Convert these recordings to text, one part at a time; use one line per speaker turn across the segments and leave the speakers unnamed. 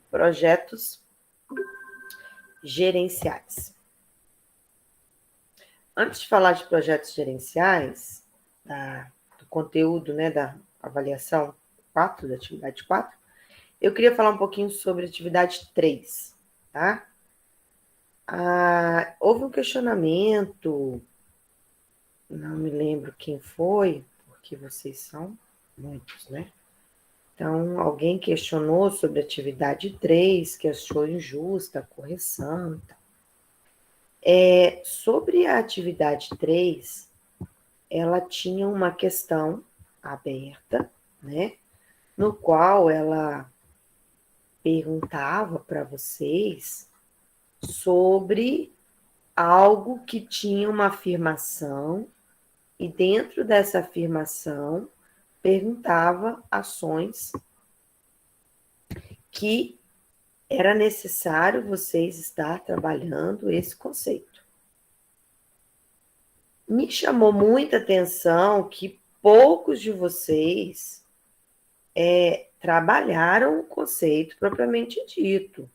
projetos gerenciais. Antes de falar de projetos gerenciais, do conteúdo, né, da avaliação 4, da atividade 4, eu queria falar um pouquinho sobre a atividade 3, tá? Houve um questionamento, não me lembro quem foi, porque vocês são muitos, né? Então, alguém questionou sobre a atividade 3, que achou injusta a correção e tal. Sobre a atividade 3, ela tinha uma questão aberta, né? No qual ela perguntava para vocês sobre algo que tinha uma afirmação, e dentro dessa afirmação perguntava ações que era necessário vocês estar trabalhando esse conceito. Me chamou muita atenção que poucos de vocês trabalharam o conceito propriamente dito.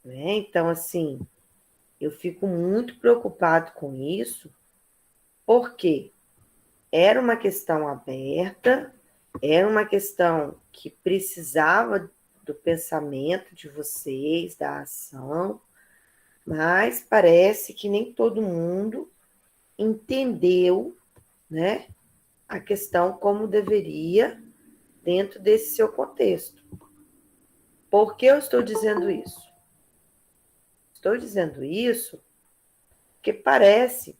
Né? Então, assim, eu fico muito preocupado com isso, porque era uma questão aberta, era uma questão que precisava do pensamento de vocês, da ação, mas parece que nem todo mundo entendeu, né, a questão como deveria dentro desse seu contexto. Por que eu estou dizendo isso? Estou dizendo isso porque parece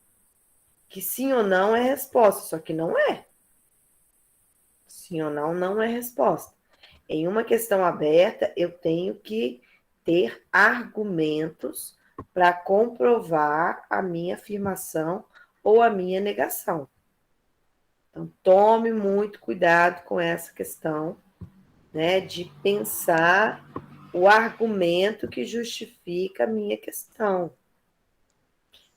que sim ou não é resposta, só que não é. Sim ou não, não é resposta. Em uma questão aberta, eu tenho que ter argumentos para comprovar a minha afirmação ou a minha negação. Então, tome muito cuidado com essa questão, né, de pensar o argumento que justifica a minha questão.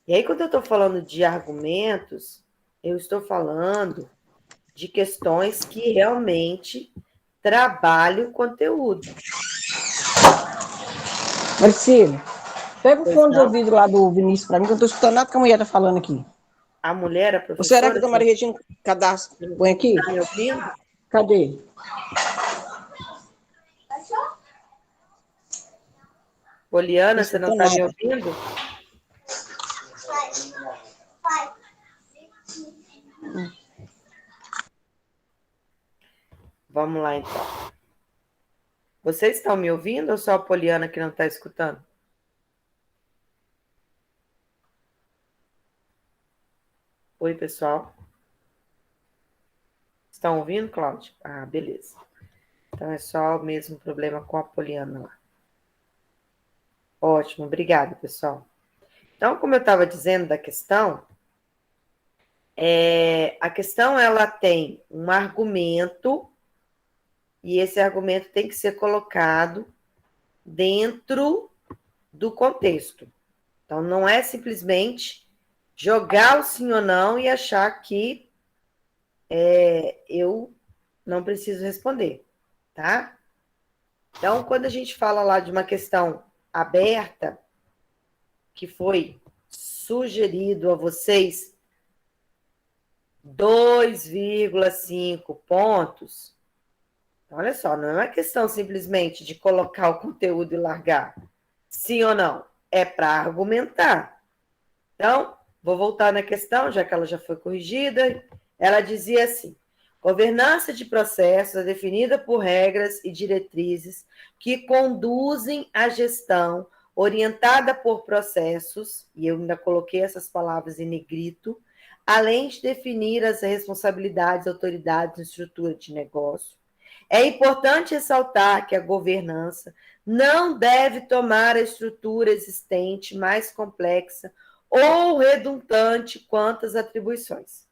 E aí, quando eu estou falando de argumentos, eu estou falando de questões que realmente trabalham o conteúdo.
Marcelo, pega o
Pois
fone de
não?
ouvido lá do Vinícius para mim, que eu não estou escutando nada que a mulher está falando aqui.
A mulher, a
Ou será que
professora,
a Maria Regina cadastro põe aqui?
está me ouvindo?
Cadê? Não
Poliana, você não
escuta
está me
nada.
ouvindo? Vamos lá, então. Vocês estão me ouvindo ou só a Poliana que não está escutando? Oi, pessoal. Estão ouvindo, Cláudio? Ah, beleza. Então é só o mesmo problema com a Poliana lá. Ótimo, obrigada, pessoal. Então, como eu estava dizendo da questão, a questão ela tem um argumento e esse argumento tem que ser colocado dentro do contexto. Então, não é simplesmente jogar o sim ou não e achar que eu não preciso responder, tá? Então, quando a gente fala lá de uma questão aberta, que foi sugerido a vocês 2,5 pontos, então, olha só, não é uma questão simplesmente de colocar o conteúdo e largar. Sim ou não? É para argumentar. Então, vou voltar na questão, já que ela já foi corrigida. Ela dizia assim: governança de processos é definida por regras e diretrizes que conduzem a gestão orientada por processos, e eu ainda coloquei essas palavras em negrito, além de definir as responsabilidades, autoridades e estrutura de negócio. É importante ressaltar que a governança não deve tomar a estrutura existente mais complexa ou redundante quanto às atribuições.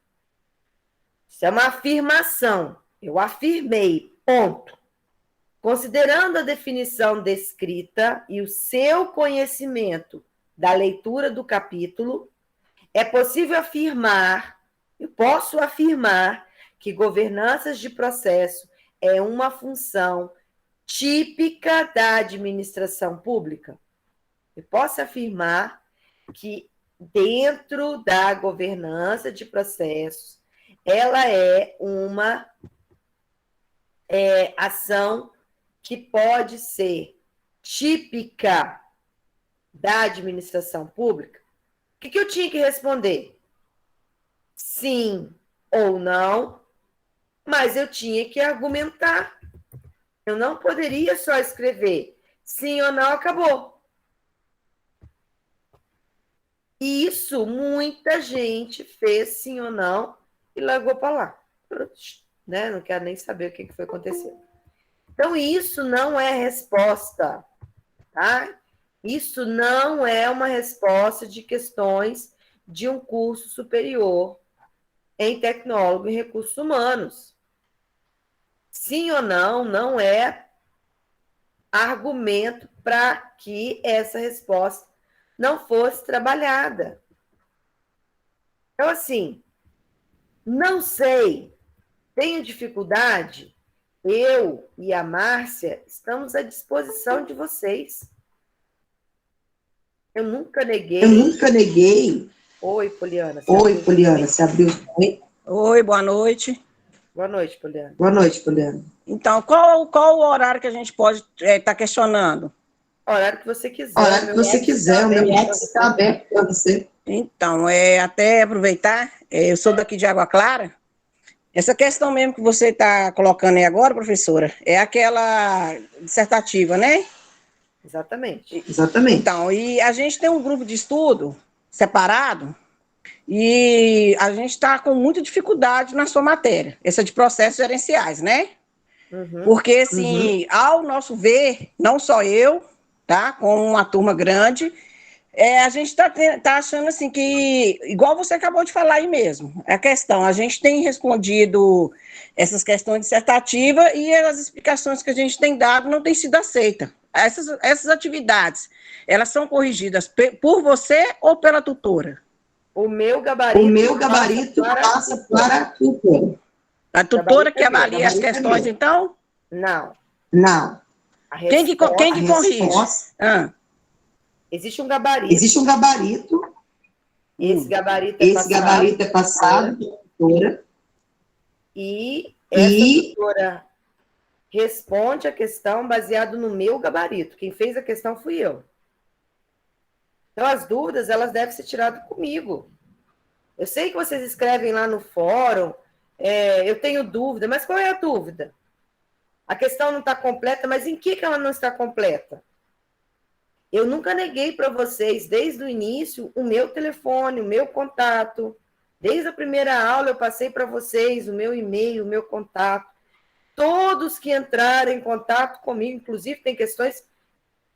Isso é uma afirmação. Eu afirmei, ponto. Considerando a definição descrita e o seu conhecimento da leitura do capítulo, é possível afirmar, eu posso afirmar, que governanças de processo é uma função típica da administração pública? Eu posso afirmar que dentro da governança de processos, ela é uma ação que pode ser típica da administração pública. O que eu tinha que responder? Sim ou não, mas eu tinha que argumentar. Eu não poderia só escrever sim ou não, acabou. E isso, muita gente fez sim ou não e largou para lá. Né? Não quero nem saber o que foi acontecer. Então, isso não é resposta, tá? Isso não é uma resposta de questões de um curso superior em tecnólogo e recursos humanos. Sim ou não, não é argumento para que essa resposta não fosse trabalhada. Então, assim, não sei, tenho dificuldade, eu e a Márcia estamos à disposição de vocês. Eu nunca neguei. Oi, Poliana.
Oi, Poliana, você abriu? Oi, boa noite.
Boa noite, Poliana.
Boa noite, Poliana. Então, qual o horário que a gente pode estar questionando?
O horário que você quiser.
O horário que você quiser, o meu WhatsApp está aberto para você. Então, até aproveitar, eu sou daqui de Água Clara. Essa questão mesmo que você está colocando aí agora, professora, é aquela dissertativa, né?
Exatamente.
Então, e a gente tem um grupo de estudo separado e a gente está com muita dificuldade na sua matéria, essa de processos gerenciais, né?
Uhum.
Porque, assim, ao nosso ver, não só eu, tá, com uma turma grande, a gente tá achando, assim, que, igual você acabou de falar aí mesmo, a questão, a gente tem respondido essas questões dissertativas e as explicações que a gente tem dado não têm sido aceitas. Essas atividades, elas são corrigidas por você ou pela tutora?
O meu gabarito
passa para a tutora. A tutora que avalia as questões, então?
Não.
Quem que corrige?
Existe um gabarito. Esse gabarito é passado pela tutora. E essa tutora responde a questão baseado no meu gabarito. Quem fez a questão fui eu. Então, as dúvidas, elas devem ser tiradas comigo. Eu sei que vocês escrevem lá no fórum, eu tenho dúvida, mas qual é a dúvida? A questão não está completa, mas em que ela não está completa? Eu nunca neguei para vocês, desde o início, o meu telefone, o meu contato. Desde a primeira aula, eu passei para vocês o meu e-mail, o meu contato. Todos que entraram em contato comigo, inclusive tem questões,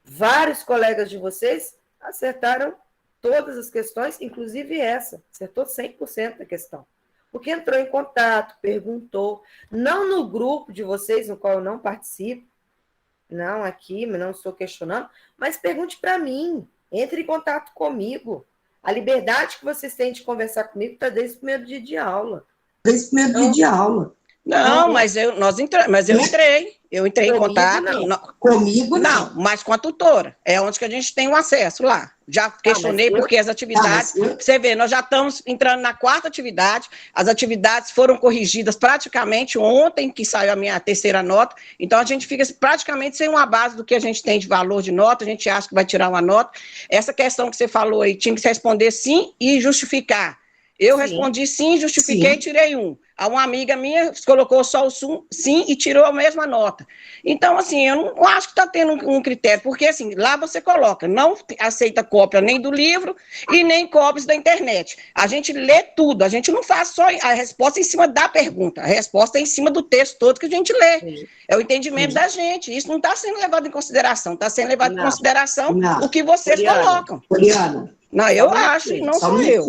vários colegas de vocês acertaram todas as questões, inclusive essa, acertou 100% da questão. Porque entrou em contato, perguntou, não no grupo de vocês, no qual eu não participo, não aqui, não estou questionando, mas pergunte para mim, entre em contato comigo. A liberdade que vocês têm de conversar comigo está desde o primeiro dia de aula.
Não, mas eu entrei. Eu entrei em contato. Comigo não, mas com a tutora. É onde que a gente tem o acesso lá. Já questionei porque as atividades... Você vê, nós já estamos entrando na 4ª atividade. As atividades foram corrigidas praticamente ontem, que saiu a minha 3ª nota. Então, a gente fica praticamente sem uma base do que a gente tem de valor de nota. A gente acha que vai tirar uma nota. Essa questão que você falou aí, tinha que se responder sim e justificar. Eu respondi sim, justifiquei e tirei 1. Uma amiga minha colocou só o sim e tirou a mesma nota. Então, assim, eu não acho que está tendo um critério, porque, assim, lá você coloca, não aceita cópia nem do livro e nem cópias da internet. A gente lê tudo, a gente não faz só a resposta em cima da pergunta, a resposta é em cima do texto todo que a gente lê. Sim. É o entendimento da gente. Isso não está sendo levado em consideração, está sendo levado em consideração o que vocês colocam.
Poliana.
Não, eu acho, não sou eu.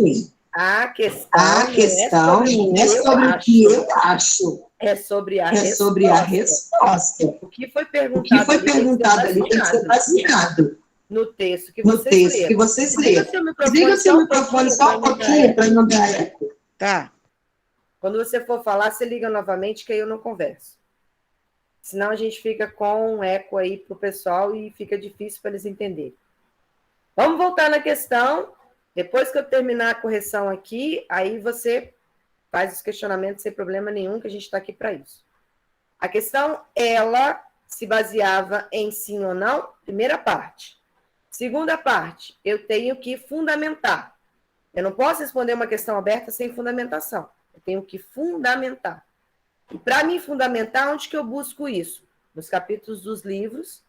A questão não é sobre o que eu acho. É sobre a resposta. O que foi perguntado ali tem que ser baseado no texto que vocês leram. Desliga seu microfone só um pouquinho para não dar eco.
Tá.
Quando você for falar, você liga novamente, que aí eu não converso. senão a gente fica com um eco aí para o pessoal e fica difícil para eles entenderem. Vamos voltar na questão. Depois que eu terminar a correção aqui, aí você faz os questionamentos sem problema nenhum, que a gente está aqui para isso. A questão, ela se baseava em sim ou não, primeira parte. Segunda parte, eu tenho que fundamentar. Eu não posso responder uma questão aberta sem fundamentação. Eu tenho que fundamentar. E para me fundamentar, onde que eu busco isso? Nos capítulos dos livros,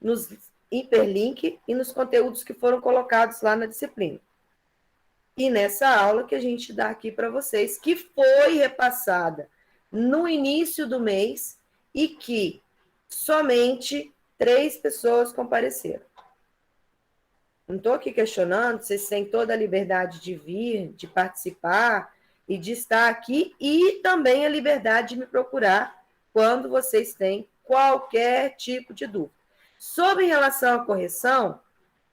nos hiperlink e nos conteúdos que foram colocados lá na disciplina. E nessa aula que a gente dá aqui para vocês, que foi repassada no início do mês e que somente 3 pessoas compareceram. Não estou aqui questionando, vocês têm toda a liberdade de vir, de participar e de estar aqui, e também a liberdade de me procurar quando vocês têm qualquer tipo de dúvida. Sobre relação à correção,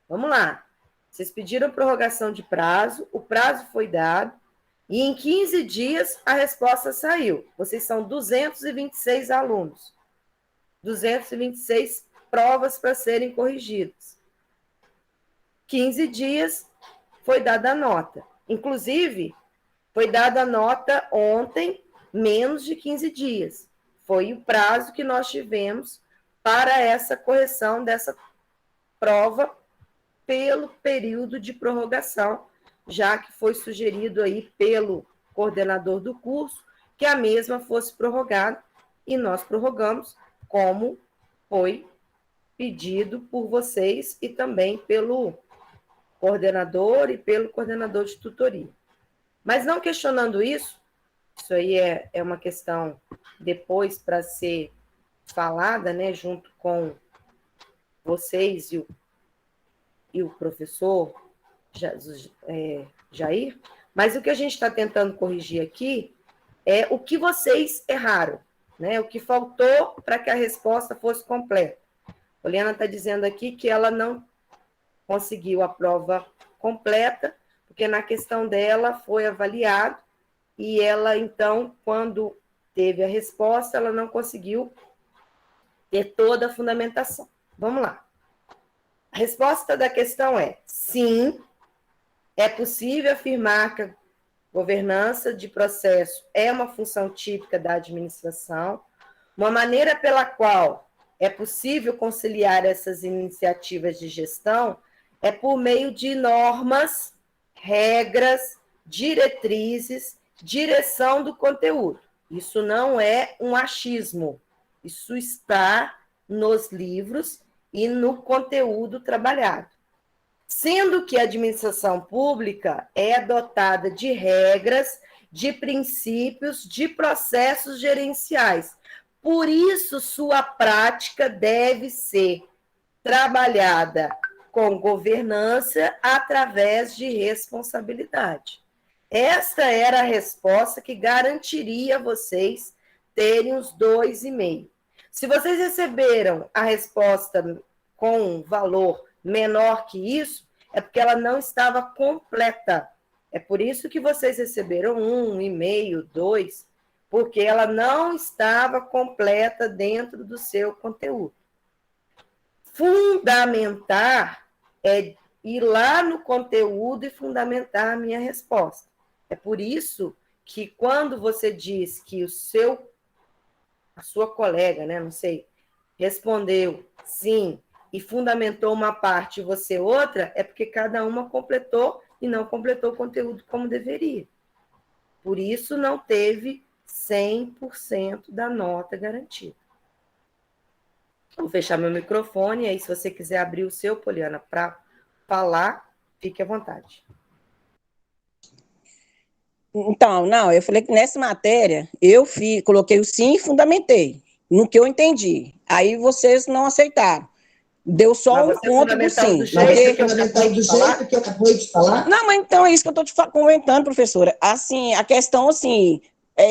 vamos lá. Vocês pediram prorrogação de prazo, o prazo foi dado, e em 15 dias a resposta saiu. Vocês são 226 alunos, 226 provas para serem corrigidas. 15 dias foi dada a nota. Inclusive, foi dada a nota ontem, menos de 15 dias. Foi o prazo que nós tivemos para essa correção dessa prova pelo período de prorrogação, já que foi sugerido aí pelo coordenador do curso que a mesma fosse prorrogada, e nós prorrogamos, como foi pedido por vocês e também pelo coordenador e pelo coordenador de tutoria. Mas não questionando isso aí é uma questão depois para ser falada, né, junto com vocês e o professor Jair, mas o que a gente está tentando corrigir aqui é o que vocês erraram, né, o que faltou para que a resposta fosse completa. A Poliana está dizendo aqui que ela não conseguiu a prova completa, porque na questão dela foi avaliado, e ela, então, quando teve a resposta, ela não conseguiu ter toda a fundamentação. Vamos lá. A resposta da questão é: sim, é possível afirmar que a governança de processo é uma função típica da administração, uma maneira pela qual é possível conciliar essas iniciativas de gestão é por meio de normas, regras, diretrizes, direção do conteúdo. Isso não é um achismo, isso está nos livros e no conteúdo trabalhado. Sendo que a administração pública é dotada de regras, de princípios, de processos gerenciais. Por isso, sua prática deve ser trabalhada com governança através de responsabilidade. Esta era a resposta que garantiria vocês terem os 2,5. Se vocês receberam a resposta com um valor menor que isso, é porque ela não estava completa. É por isso que vocês receberam 1,5, 2, porque ela não estava completa dentro do seu conteúdo. Fundamentar é ir lá no conteúdo e fundamentar a minha resposta. É por isso que quando você diz que a sua colega, né, não sei, respondeu sim e fundamentou uma parte e você outra, é porque cada uma completou e não completou o conteúdo como deveria. Por isso não teve 100% da nota garantida. Vou fechar meu microfone, aí se você quiser abrir o seu, Poliana, para falar, fique à vontade.
Então, não, eu falei que nessa matéria eu coloquei o sim e fundamentei, no que eu entendi. Aí vocês não aceitaram. Deu só um ponto do sim.
Do jeito que eu acabei de falar?
Não, mas então é isso que eu estou te comentando, professora. Assim, a questão, assim,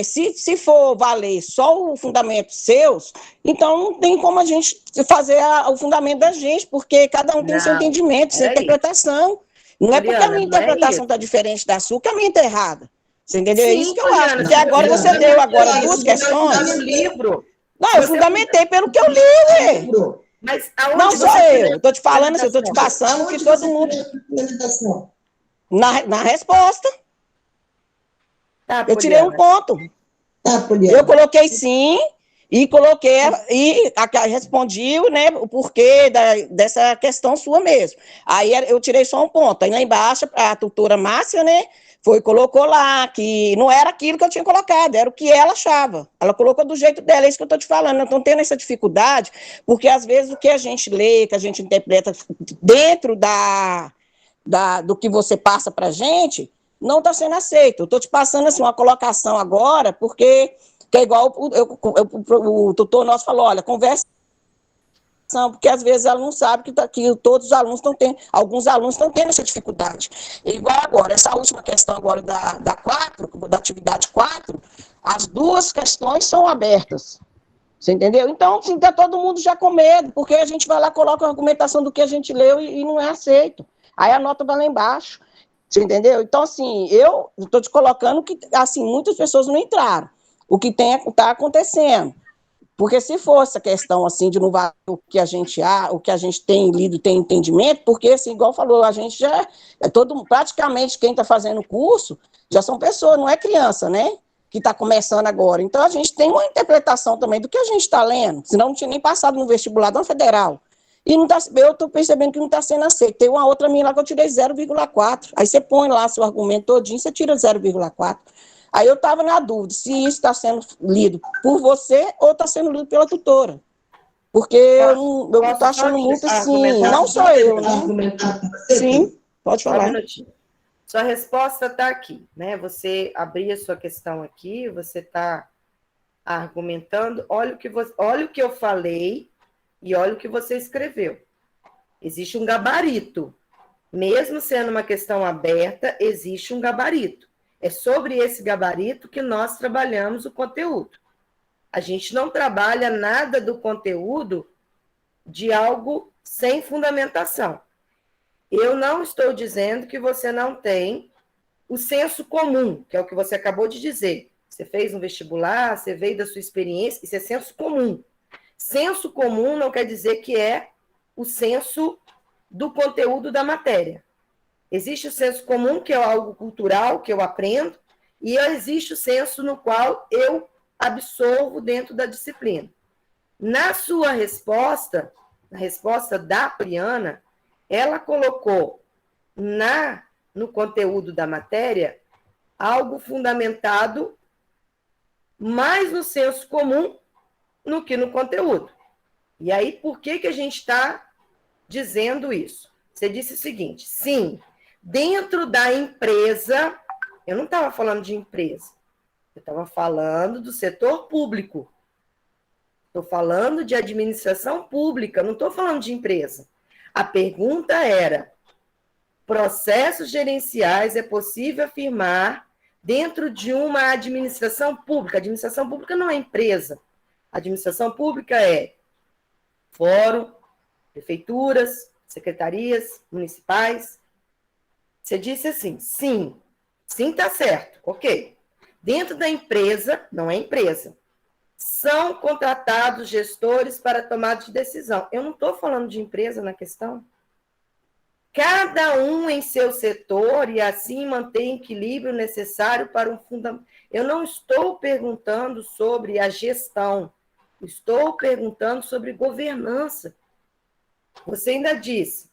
se for valer só o fundamento seus, então não tem como a gente fazer o fundamento da gente, porque cada um tem seu entendimento, sua interpretação. Não é porque a minha interpretação está diferente da sua que a minha está errada. Você entendeu? Sim, é isso que eu acho. Porque agora você deu duas questões.
No livro,
Não, eu fundamentei pelo que eu li, ué.
Mas
não sou eu. Estou te falando assim, eu estou te passando que todo mundo... Na resposta. Tá, eu tirei um ponto. Tá, eu coloquei sim, e coloquei, e respondi, né, o porquê dessa questão sua mesmo. Aí eu tirei só um ponto. Aí lá embaixo, a tutora Márcia, né, colocou lá que não era aquilo que eu tinha colocado, era o que ela achava. Ela colocou do jeito dela, é isso que eu estou te falando. Eu estou tendo essa dificuldade, porque às vezes o que a gente lê, que a gente interpreta dentro do que você passa para a gente, não está sendo aceito. Eu estou te passando assim, uma colocação agora, porque que é igual o tutor nosso falou, olha, conversa, porque às vezes ela não sabe que todos os alunos estão tendo, alguns alunos estão tendo essa dificuldade. Igual agora, essa última questão agora da atividade 4, as duas questões são abertas. Você entendeu? Então, assim, está todo mundo já com medo, porque a gente vai lá, coloca a argumentação do que a gente leu e não é aceito. Aí a nota vai lá embaixo. Você entendeu? Então, assim, eu estou te colocando que, assim, muitas pessoas não entraram. O que está acontecendo. Porque se fosse a questão, assim, de não valer o que a gente tem lido, tem entendimento, porque, assim, igual falou, a gente já praticamente quem está fazendo o curso já são pessoas, não é criança, né? Que está começando agora. Então, a gente tem uma interpretação também do que a gente está lendo, senão não tinha nem passado no vestibular da federal. E não tá, eu estou percebendo que não está sendo aceito. Tem uma outra minha lá que eu tirei 0,4. Aí você põe lá seu argumento todinho, você tira 0,4. Aí eu estava na dúvida se isso está sendo lido por você ou está sendo lido pela tutora. Porque eu estou achando muito assim, não sou eu, né? Sim, pode falar.
Só um minutinho. Sua resposta está aqui, né? Você abrir a sua questão aqui, você está argumentando, olha o que eu falei e olha o que você escreveu. Existe um gabarito. Mesmo sendo uma questão aberta, existe um gabarito. É sobre esse gabarito que nós trabalhamos o conteúdo. A gente não trabalha nada do conteúdo de algo sem fundamentação. Eu não estou dizendo que você não tem o senso comum, que é o que você acabou de dizer. Você fez um vestibular, você veio da sua experiência, isso é senso comum. Senso comum não quer dizer que é o senso do conteúdo da matéria. Existe o senso comum, que é algo cultural, que eu aprendo, e existe o senso no qual eu absorvo dentro da disciplina. Na sua resposta, na resposta da Poliana, ela colocou no conteúdo da matéria algo fundamentado mais no senso comum no que no conteúdo. E aí, por que a gente está dizendo isso? Você disse o seguinte, sim, dentro da empresa, eu não estava falando de empresa, eu estava falando do setor público. Estou falando de administração pública, não estou falando de empresa. A pergunta era, processos gerenciais é possível afirmar dentro de uma administração pública? A administração pública não é empresa. A administração pública é fórum, prefeituras, secretarias municipais. Você disse assim, sim está certo, ok. Dentro da empresa, não é empresa, são contratados gestores para tomada de decisão. Eu não estou falando de empresa na questão. Cada um em seu setor e assim mantém o equilíbrio necessário para um fundamento. Eu não estou perguntando sobre a gestão, estou perguntando sobre governança. Você ainda disse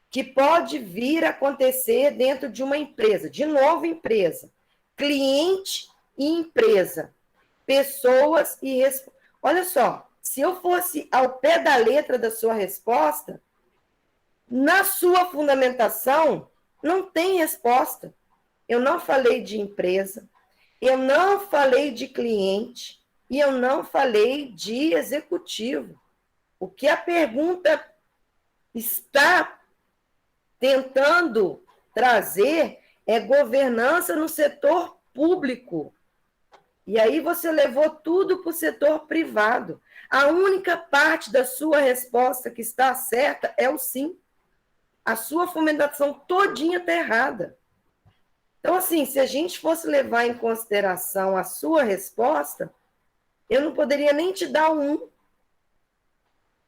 que pode vir a acontecer dentro de uma empresa, de novo empresa, cliente e empresa, pessoas e... Olha só, se eu fosse ao pé da letra da sua resposta, na sua fundamentação, não tem resposta. Eu não falei de empresa, eu não falei de cliente e eu não falei de executivo. O que a pergunta está tentando trazer é governança no setor público. E aí você levou tudo para o setor privado. A única parte da sua resposta que está certa é o sim. A sua fundamentação todinha está errada. Então, assim, se a gente fosse levar em consideração a sua resposta, Eu não poderia nem te dar um,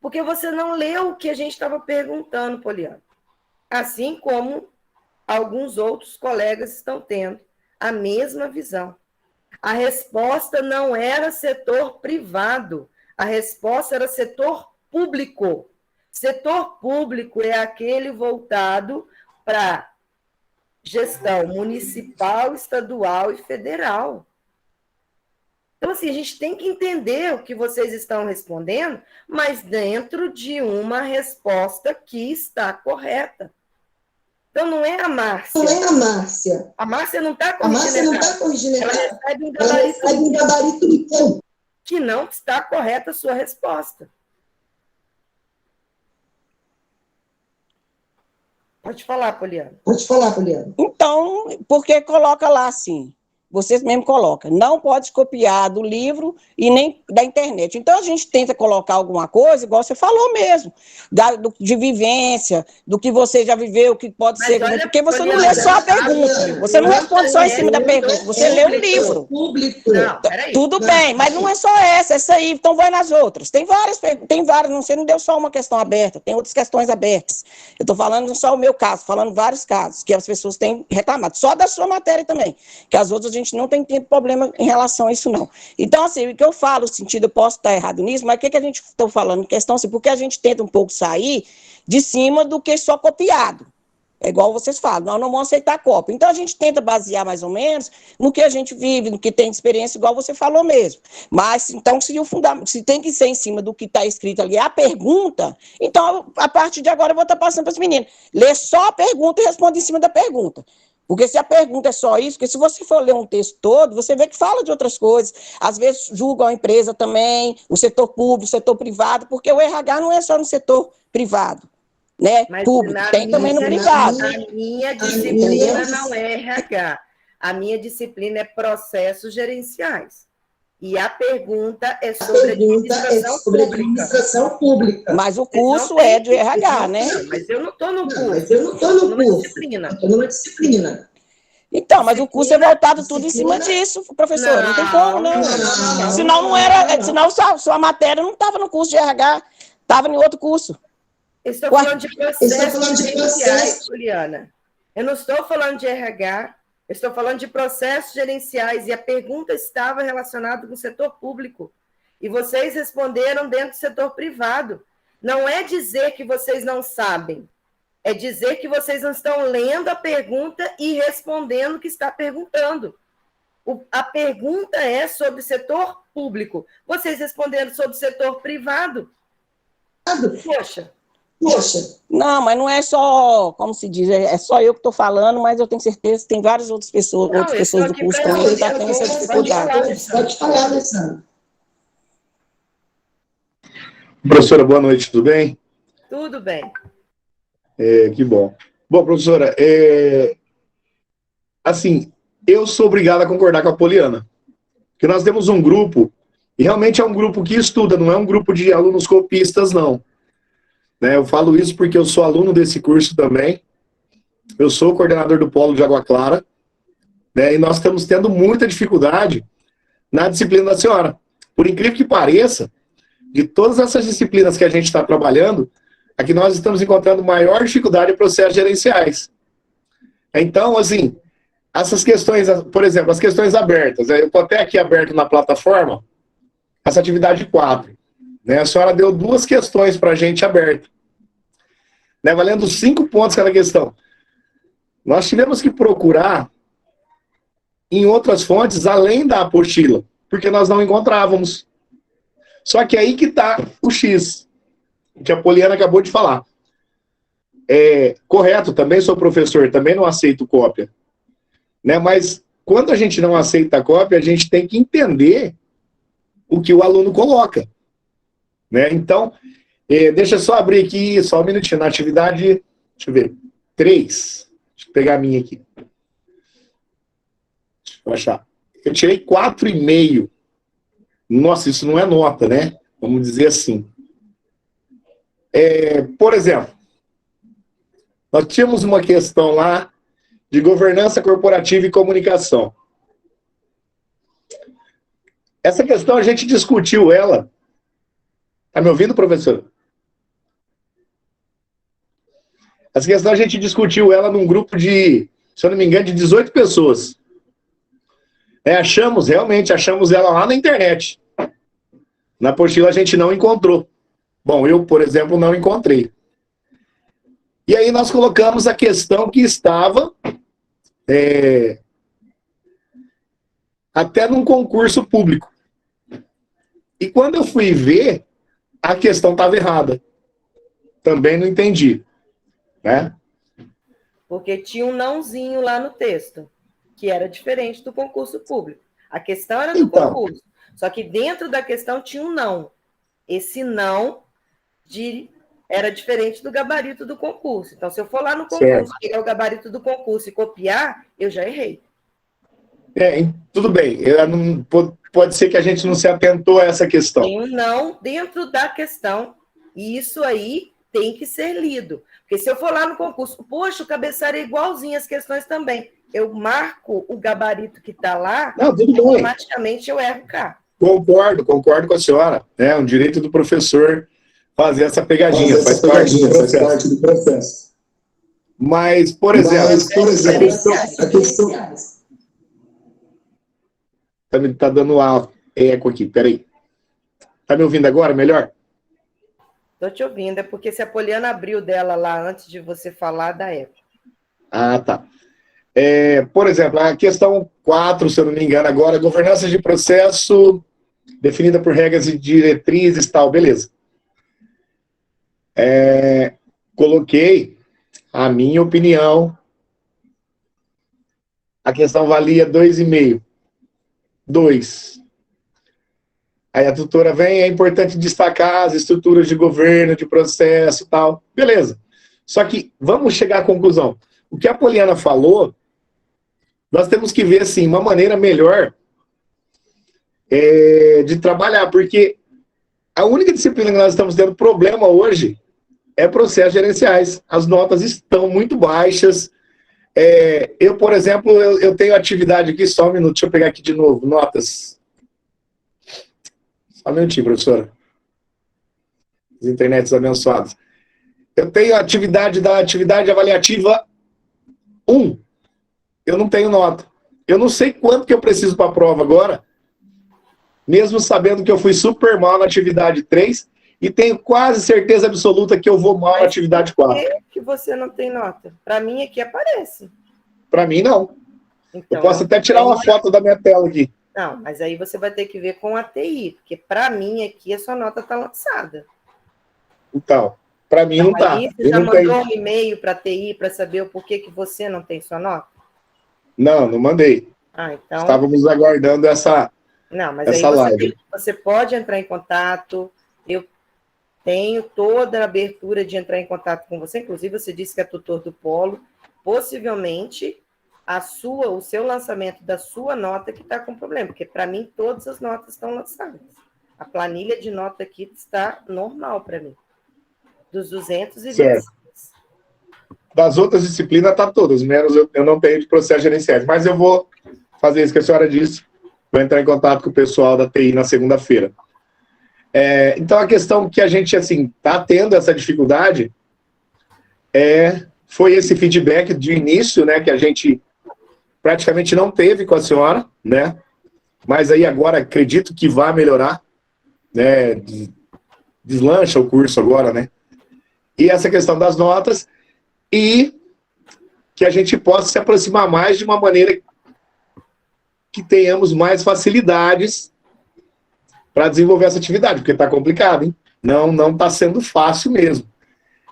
porque você não leu o que a gente estava perguntando, Poliana. Assim como alguns outros colegas estão tendo a mesma visão. A resposta não era setor privado, a resposta era setor público. Setor público é aquele voltado para gestão municipal, estadual e federal. Então, assim, a gente tem que entender o que vocês estão respondendo, mas dentro de uma resposta que está correta. Então, não é a Márcia.
Não é a Márcia.
A Márcia não está
corrigindo. A Márcia não está corrigindo.
Ela recebe um gabarito que não está correta a sua resposta. Pode falar, Poliana.
Pode falar, Poliana.
Então, por que coloca lá assim? Vocês mesmo colocam. Não pode copiar do livro e nem da internet. Então, a gente tenta colocar alguma coisa, igual você falou mesmo, de vivência, do que você já viveu, que pode ser...
Olha,
porque você não lê só a pergunta. Você não responde só em cima da pergunta. Você lê o livro.
Não, peraí.
Tudo bem, mas não é só essa aí. Então, vai nas outras. Tem várias, você não deu só uma questão aberta, tem outras questões abertas. Eu estou falando só o meu caso, falando vários casos, que as pessoas têm reclamado. Só da sua matéria também, que as outras a gente não tem tido problema em relação a isso, não. Então, assim, o que eu falo, o sentido, eu posso estar errado nisso, mas o que a gente está falando? Questão assim, porque a gente tenta um pouco sair de cima do que só copiado. É igual vocês falam, nós não vamos aceitar cópia. Então, a gente tenta basear mais ou menos no que a gente vive, no que tem experiência, igual você falou mesmo. Mas, então, se tem que ser em cima do que está escrito ali, a pergunta, então, a partir de agora, eu vou estar passando para os meninos. Lê só a pergunta e responde em cima da pergunta. Porque se a pergunta é só isso, porque se você for ler um texto todo, você vê que fala de outras coisas. Às vezes julgam a empresa também, o setor público, o setor privado, porque o RH não é só no setor privado, né?
Mas
Público, tem também no privado.
A minha disciplina não é RH. A minha disciplina é processos gerenciais. E a pergunta é sobre administração pública.
Mas o curso é de RH, né?
Mas eu não estou no curso. Eu estou numa disciplina.
Então, mas o curso é voltado tudo em cima disso, professor. Não tem como, não. Senão não era. Senão sua matéria não estava no curso de RH, estava em outro curso.
Eu estou falando de processos gerenciais, Juliana. Eu não estou falando de RH. Eu estou falando de processos gerenciais e a pergunta estava relacionada com o setor público. E vocês responderam dentro do setor privado. Não é dizer que vocês não sabem, é dizer que vocês não estão lendo a pergunta e respondendo o que está perguntando. A pergunta é sobre o setor público. Vocês responderam sobre o setor privado. Poxa.
Não, mas não é só, como se diz, é só eu que estou falando, mas eu tenho certeza que tem várias outras pessoas do curso também que estão tendo essa dificuldade.
Pode falar, Alessandro.
Professora, boa noite, tudo bem?
Tudo bem.
Que bom. Bom, professora, assim, eu sou obrigado a concordar com a Poliana, porque nós temos um grupo, e realmente é um grupo que estuda, não é um grupo de alunos copistas, não. Eu falo isso porque eu sou aluno desse curso também, eu sou coordenador do Polo de Água Clara, e nós estamos tendo muita dificuldade na disciplina da senhora. Por incrível que pareça, de todas essas disciplinas que a gente está trabalhando, aqui nós estamos encontrando maior dificuldade em processos gerenciais. Então, assim, essas questões, por exemplo, as questões abertas, eu estou até aqui aberto na plataforma, essa atividade 4. A senhora deu 2 questões para a gente aberta, valendo 5 pontos cada questão. Nós tivemos que procurar em outras fontes, além da apostila, porque nós não encontrávamos. Só que aí que está o X, que a Poliana acabou de falar. Correto, também sou professor, também não aceito cópia. Mas quando a gente não aceita a cópia, a gente tem que entender o que o aluno coloca. Então, deixa eu só abrir aqui, só um minutinho, na atividade, deixa eu ver, 3. Deixa eu pegar a minha aqui. Deixa eu achar. Eu tirei 4,5. Nossa, isso não é nota, né? Vamos dizer assim. Por exemplo, nós tínhamos uma questão lá de governança corporativa e comunicação. Essa questão a gente discutiu ela. Tá me ouvindo, professor? Essa questão a gente discutiu ela num grupo de, se eu não me engano, de 18 pessoas. Realmente achamos ela lá na internet. Na apostila a gente não encontrou. Bom, eu, por exemplo, não encontrei. E aí nós colocamos a questão que estava até num concurso público. E quando eu fui ver, a questão estava errada. Também não entendi. Né?
Porque tinha um nãozinho lá no texto, que era diferente do concurso público. A questão era do concurso. Só que dentro da questão tinha um não. Esse não era diferente do gabarito do concurso. Então, se eu for lá no concurso, pegar o gabarito do concurso e copiar, eu já errei.
Tudo bem. Pode ser que a gente não se atentou a essa questão.
Tem um não dentro da questão, e isso aí tem que ser lido. Porque se eu for lá no concurso, poxa, o cabeçário é igualzinho às questões também. Eu marco o gabarito que está lá, automaticamente eu erro cá.
Concordo com a senhora. É um direito do professor fazer essa pegadinha, faz parte do processo. Mas, por exemplo, a questão... Tá dando eco aqui, peraí. Tá me ouvindo agora, melhor?
Tô te ouvindo, é porque se a Poliana abriu dela lá antes de você falar, dá eco.
Ah, tá. Por exemplo, a questão 4, se eu não me engano agora, governança de processo definida por regras e diretrizes e tal, beleza. Coloquei a minha opinião. A questão valia 2,5. 2. Aí a tutora vem, é importante destacar as estruturas de governo, de processo e tal. Beleza. Só que vamos chegar à conclusão. O que a Poliana falou, nós temos que ver, assim, uma maneira melhor de trabalhar, porque a única disciplina que nós estamos tendo problema hoje é processos gerenciais. As notas estão muito baixas. Eu, por exemplo, eu tenho atividade aqui, só um minuto, deixa eu pegar aqui de novo, notas. Só um minutinho, professora. As internets abençoadas. Eu tenho atividade avaliativa 1. Eu não tenho nota. Eu não sei quanto que eu preciso para a prova agora, mesmo sabendo que eu fui super mal na atividade 3 e tenho quase certeza absoluta que eu vou mal na atividade 4.
Por que você não tem nota? Para mim aqui aparece.
Para mim, não. Então, eu posso até tirar uma foto da minha tela aqui.
Não, mas aí você vai ter que ver com a TI, porque para mim aqui a sua nota está lançada.
Então, para mim não está.
Você já mandou um e-mail para a TI para saber o porquê que você não tem sua nota?
Não mandei.
Então...
Estávamos aguardando essa live.
Você pode entrar em contato, eu tenho toda a abertura de entrar em contato com você, inclusive você disse que é tutor do Polo, possivelmente o seu lançamento da sua nota que está com problema, porque para mim todas as notas estão lançadas. A planilha de nota aqui está normal para mim. Dos 226.
Certo. Das outras disciplinas está todas, menos eu não tenho de processos gerenciais, mas eu vou fazer isso que a senhora disse, vou entrar em contato com o pessoal da TI na segunda-feira. Então a questão que a gente assim está tendo essa dificuldade foi esse feedback de início, né, que a gente praticamente não teve com a senhora, né? Mas aí agora acredito que vai melhorar, né? Deslancha o curso agora, né? E essa questão das notas e que a gente possa se aproximar mais de uma maneira que tenhamos mais facilidades para desenvolver essa atividade, porque está complicado, hein? Não está sendo fácil mesmo.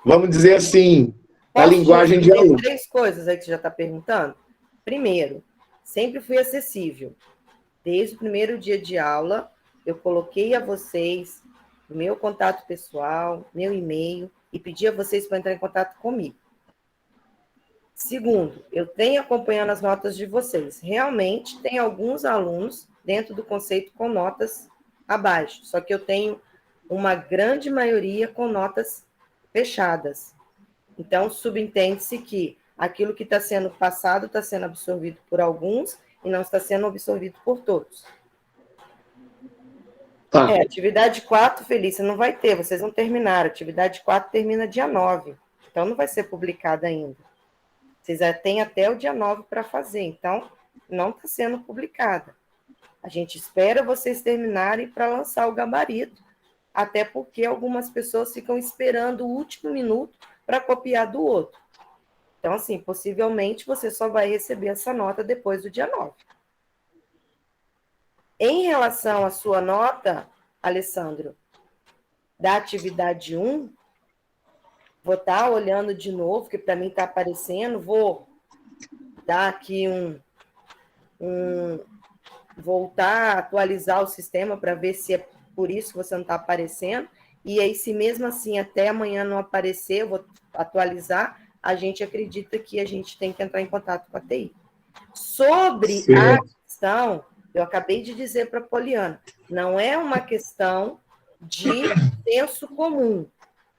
Vamos dizer assim, a linguagem de aluno.
3 coisas aí que você já está perguntando. Primeiro, sempre fui acessível. Desde o primeiro dia de aula, eu coloquei a vocês o meu contato pessoal, meu e-mail, e pedi a vocês para entrar em contato comigo. Segundo, eu tenho acompanhando as notas de vocês. Realmente, tem alguns alunos dentro do conceito com notas abaixo, só que eu tenho uma grande maioria com notas fechadas. Então, subentende-se que aquilo que está sendo passado está sendo absorvido por alguns e não está sendo absorvido por todos.
Tá.
Atividade 4, Felícia, não vai ter, vocês não terminaram. Atividade 4 termina dia 9, então não vai ser publicada ainda. Vocês já têm até o dia 9 para fazer, então não está sendo publicada. A gente espera vocês terminarem para lançar o gabarito, até porque algumas pessoas ficam esperando o último minuto para copiar do outro. Então, assim, possivelmente você só vai receber essa nota depois do dia 9. Em relação à sua nota, Alessandro, da atividade 1, vou estar olhando de novo, que para mim está aparecendo, vou dar aqui voltar a atualizar o sistema para ver se é por isso que você não está aparecendo, e aí se mesmo assim até amanhã não aparecer, eu vou atualizar, a gente acredita que a gente tem que entrar em contato com a TI. Sobre a questão, eu acabei de dizer para a Poliana, não é uma questão de senso comum,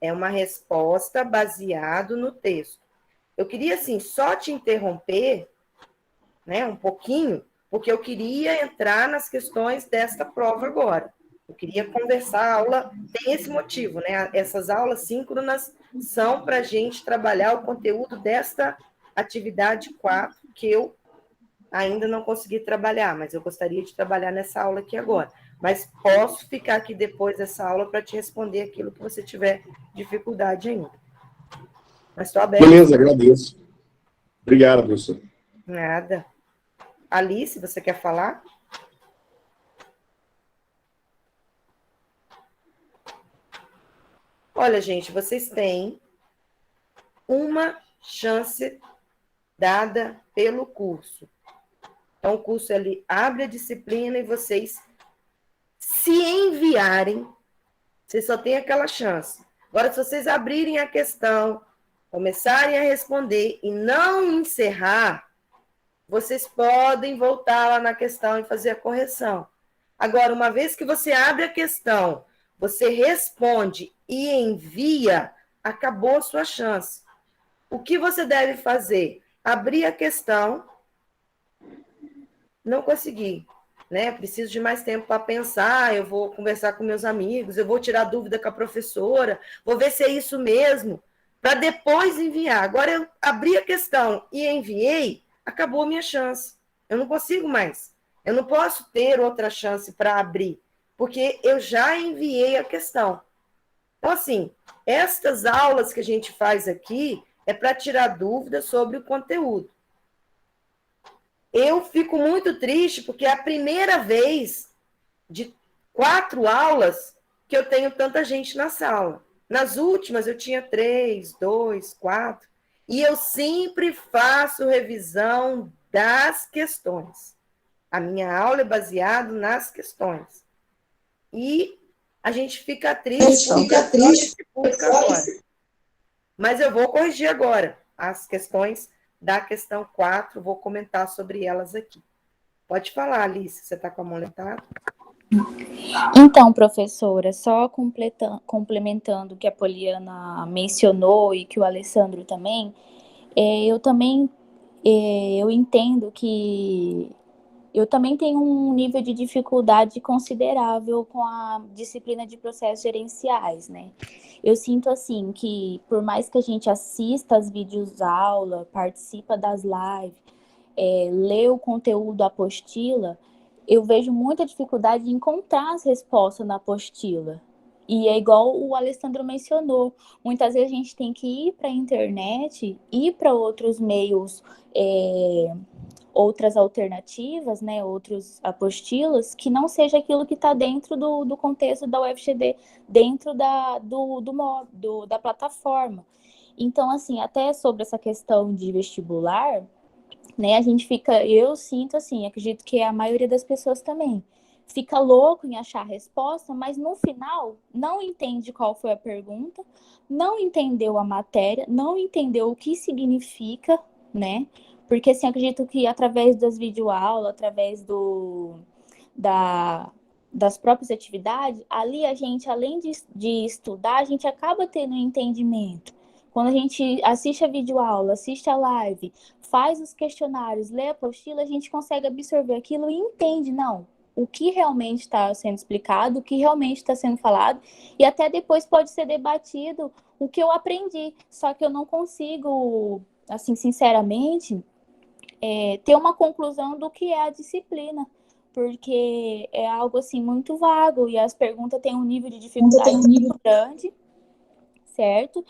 é uma resposta baseada no texto. Eu queria, assim, só te interromper, né, um pouquinho, porque eu queria entrar nas questões desta prova agora. Eu queria conversar a aula, tem esse motivo, né? Essas aulas síncronas são para a gente trabalhar o conteúdo desta atividade 4, que eu ainda não consegui trabalhar, mas eu gostaria de trabalhar nessa aula aqui agora. Mas posso ficar aqui depois dessa aula para te responder aquilo que você tiver dificuldade ainda. Mas estou aberta.
Beleza, agradeço. Obrigado, professor.
Nada. Alice, você quer falar? Olha, gente, vocês têm uma chance dada pelo curso. Então, o curso ele abre a disciplina e vocês se enviarem, vocês só têm aquela chance. Agora, se vocês abrirem a questão, começarem a responder e não encerrar, vocês podem voltar lá na questão e fazer a correção. Agora, uma vez que você abre a questão, você responde e envia, acabou a sua chance. O que você deve fazer? Abrir a questão, não consegui, né? Preciso de mais tempo para pensar, eu vou conversar com meus amigos, eu vou tirar dúvida com a professora, vou ver se é isso mesmo, para depois enviar. Agora, eu abri a questão e enviei, acabou a minha chance. Eu não consigo mais. Eu não posso ter outra chance para abrir, porque eu já enviei a questão. Então, assim, estas aulas que a gente faz aqui é para tirar dúvidas sobre o conteúdo. Eu fico muito triste porque é a primeira vez de 4 aulas que eu tenho tanta gente na sala. Nas últimas eu tinha 3, 2, 4, e eu sempre faço revisão das questões. A minha aula é baseada nas questões. E a gente fica triste. Agora. Mas eu vou corrigir agora as questões da questão 4, vou comentar sobre elas aqui. Pode falar, Alice, você está com a mão levantada?
Então, professora, só complementando o que a Poliana mencionou e que o Alessandro também, eu entendo que eu também tenho um nível de dificuldade considerável com a disciplina de processos gerenciais, né? Eu sinto, assim, que por mais que a gente assista as videoaulas, participa das lives, lê o conteúdo da apostila, eu vejo muita dificuldade em encontrar as respostas na apostila. E é igual o Alessandro mencionou, muitas vezes a gente tem que ir para a internet, ir para outros meios, outras alternativas, né, outros apostilas, que não seja aquilo que está dentro do contexto da UFGD, dentro da plataforma. Então, assim, até sobre essa questão de vestibular, né, eu sinto assim, acredito que a maioria das pessoas também, fica louco em achar a resposta, mas no final não entende qual foi a pergunta, não entendeu a matéria, não entendeu o que significa, né? Porque, assim, acredito que através das videoaulas, através das próprias atividades, ali a gente, além de estudar, a gente acaba tendo um entendimento. Quando a gente assiste a videoaula, assiste a live, faz os questionários, lê a apostila, a gente consegue absorver aquilo e entende, não, o que realmente está sendo explicado, o que realmente está sendo falado, e até depois pode ser debatido o que eu aprendi. Só que eu não consigo, assim, sinceramente, ter uma conclusão do que é a disciplina, porque é algo assim muito vago e as perguntas têm um nível de dificuldade muito grande, certo?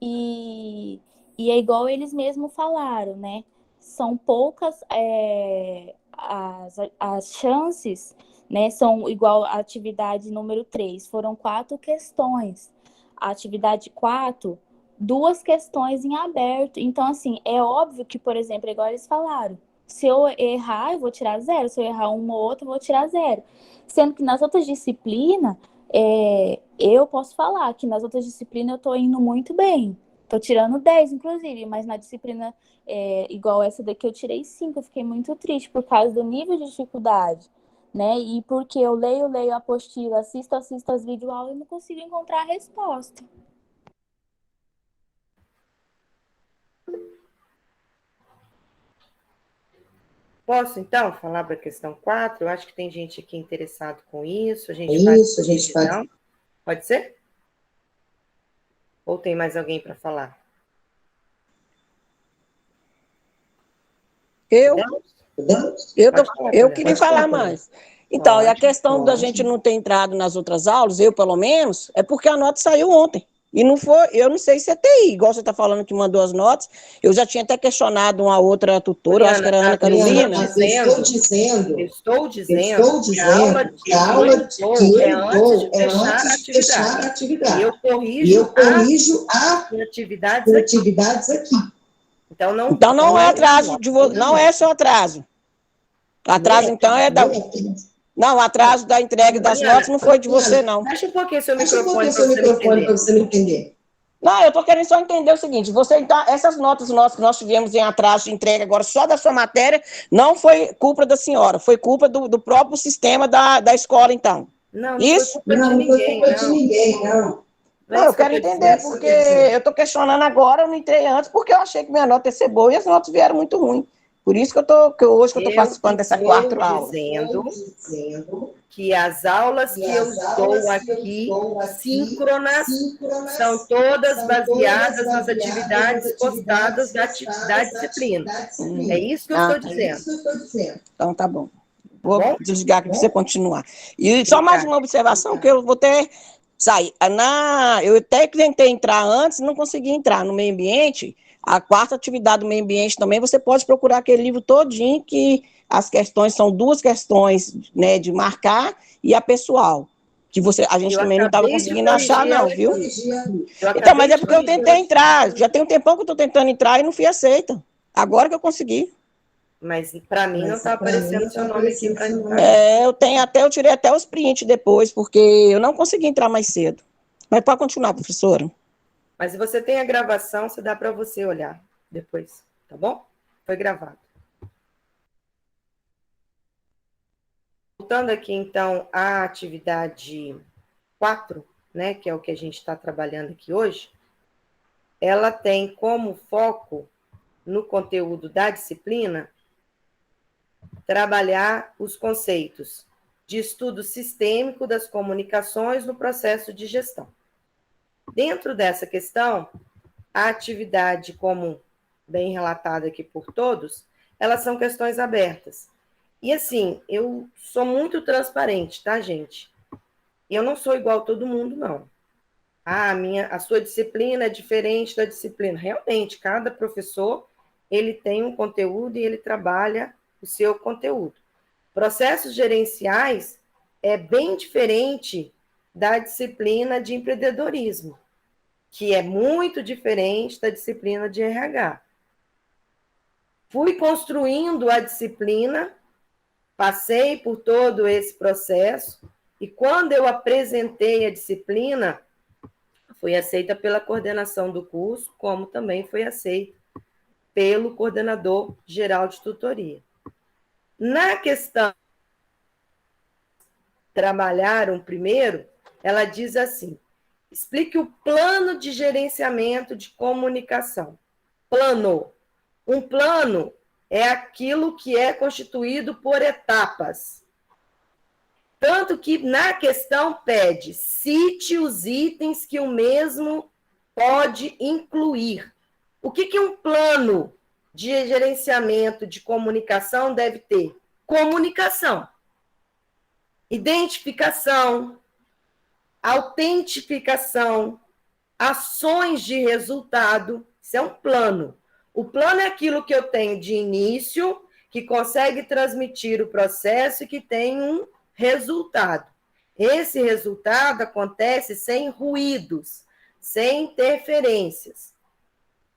E é igual eles mesmos falaram, né? São poucas as chances, né? São igual a atividade número 3, foram 4 questões. A atividade 4, 2 questões em aberto. Então, assim, é óbvio que, por exemplo, igual eles falaram, se eu errar, eu vou tirar 0. Se eu errar uma ou outra, eu vou tirar 0. Sendo que nas outras disciplinas, eu posso falar que nas outras disciplinas eu estou indo muito bem. Estou tirando 10, inclusive, mas na disciplina igual essa daqui eu tirei 5. Eu fiquei muito triste por causa do nível de dificuldade, né? E porque eu leio a apostila, assisto as videoaulas e não consigo encontrar a resposta.
Posso, então, falar para a questão 4? Eu acho que tem gente aqui interessado com isso. A gente faz. Pode ser? Ou tem mais alguém para falar?
Eu queria falar mais. Então, e a questão da gente não ter entrado nas outras aulas, eu pelo menos, é porque a nota saiu ontem. E não foi, eu não sei se é TI, igual você está falando que mandou as notas, eu já tinha até questionado uma outra tutora, eu acho que era a Ana Carolina.
Estou dizendo que a aula que ele é antes de fechar a atividade. E eu corrijo as atividades aqui. Então
não é atraso, não é só atraso. Atraso, então, é da... Não, o atraso da entrega das notas não foi de você, não.
Deixa um pouquinho seu microfone para você não entender.
Não, eu estou querendo só entender o seguinte, então, essas notas nossas que nós tivemos em atraso de entrega agora só da sua matéria, não foi culpa da senhora, foi culpa do próprio sistema da escola, então.
Não,
isso?
Não foi culpa de ninguém, não.
Não, eu quero entender, porque eu estou questionando agora, eu não entrei antes, porque eu achei que minha nota ia ser boa e as notas vieram muito ruins. Por isso que hoje eu estou participando dessa 4ª aula.
Dizendo que as aulas que eu estou aqui, síncronas, são todas baseadas nas atividades postadas da disciplina. É isso que eu estou dizendo.
Então, tá bom. Vou desligar aqui para você continuar. E só mais uma observação, que eu vou ter... sair. Eu até tentei entrar antes, não consegui entrar no meio ambiente. A 4ª atividade do meio ambiente também, você pode procurar aquele livro todinho, que as questões são 2 questões, né, de marcar e a pessoal. Que a gente também não estava conseguindo achar, não, viu? Então, mas é porque eu tentei entrar. Já tem um tempão que eu estou tentando entrar e não fui aceita. Agora que eu consegui.
Mas para mim não está aparecendo seu nome aqui para entrar.
Eu tirei até os prints depois, porque eu não consegui entrar mais cedo. Mas pode continuar, professora.
Mas se você tem a gravação, dá para você olhar depois, tá bom? Foi gravado. Voltando aqui, então, à atividade 4, né, que é o que a gente está trabalhando aqui hoje, ela tem como foco, no conteúdo da disciplina, trabalhar os conceitos de estudo sistêmico das comunicações no processo de gestão. Dentro dessa questão, a atividade, como bem relatada aqui por todos, elas são questões abertas. E assim, eu sou muito transparente, tá, gente? Eu não sou igual a todo mundo, não. A sua disciplina é diferente da disciplina. Realmente, cada professor, ele tem um conteúdo e ele trabalha o seu conteúdo. Processos gerenciais é bem diferente da disciplina de empreendedorismo, que é muito diferente da disciplina de RH. Fui construindo a disciplina, passei por todo esse processo, e quando eu apresentei a disciplina, foi aceita pela coordenação do curso, como também foi aceita pelo coordenador geral de tutoria. Na questão trabalharam primeiro, ela diz assim: explique o plano de gerenciamento de comunicação. Plano. Um plano é aquilo que é constituído por etapas. Tanto que na questão pede, cite os itens que o mesmo pode incluir. O que um plano de gerenciamento de comunicação deve ter? Comunicação, identificação, autentificação, ações de resultado. Isso é um plano. O plano é aquilo que eu tenho de início, que consegue transmitir o processo e que tem um resultado. Esse resultado acontece sem ruídos, sem interferências.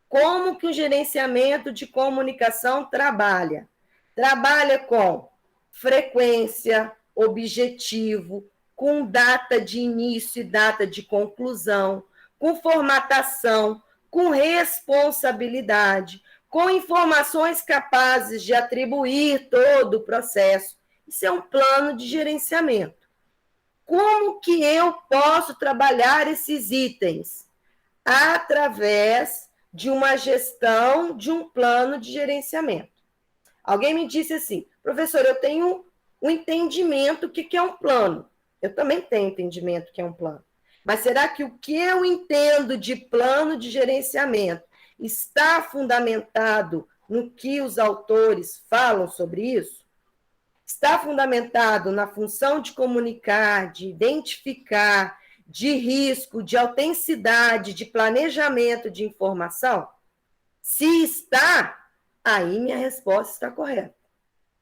Como que o gerenciamento de comunicação trabalha? Trabalha com frequência, objetivo, com data de início e data de conclusão, com formatação, com responsabilidade, com informações capazes de atribuir todo o processo. Isso é um plano de gerenciamento. Como que eu posso trabalhar esses itens? Através de uma gestão de um plano de gerenciamento. Alguém me disse assim, professor, eu tenho um entendimento do que é um plano. Eu também tenho entendimento do que é um plano. Mas será que o que eu entendo de plano de gerenciamento está fundamentado no que os autores falam sobre isso? Está fundamentado na função de comunicar, de identificar, de risco, de autenticidade, de planejamento de informação? Se está, aí minha resposta está correta.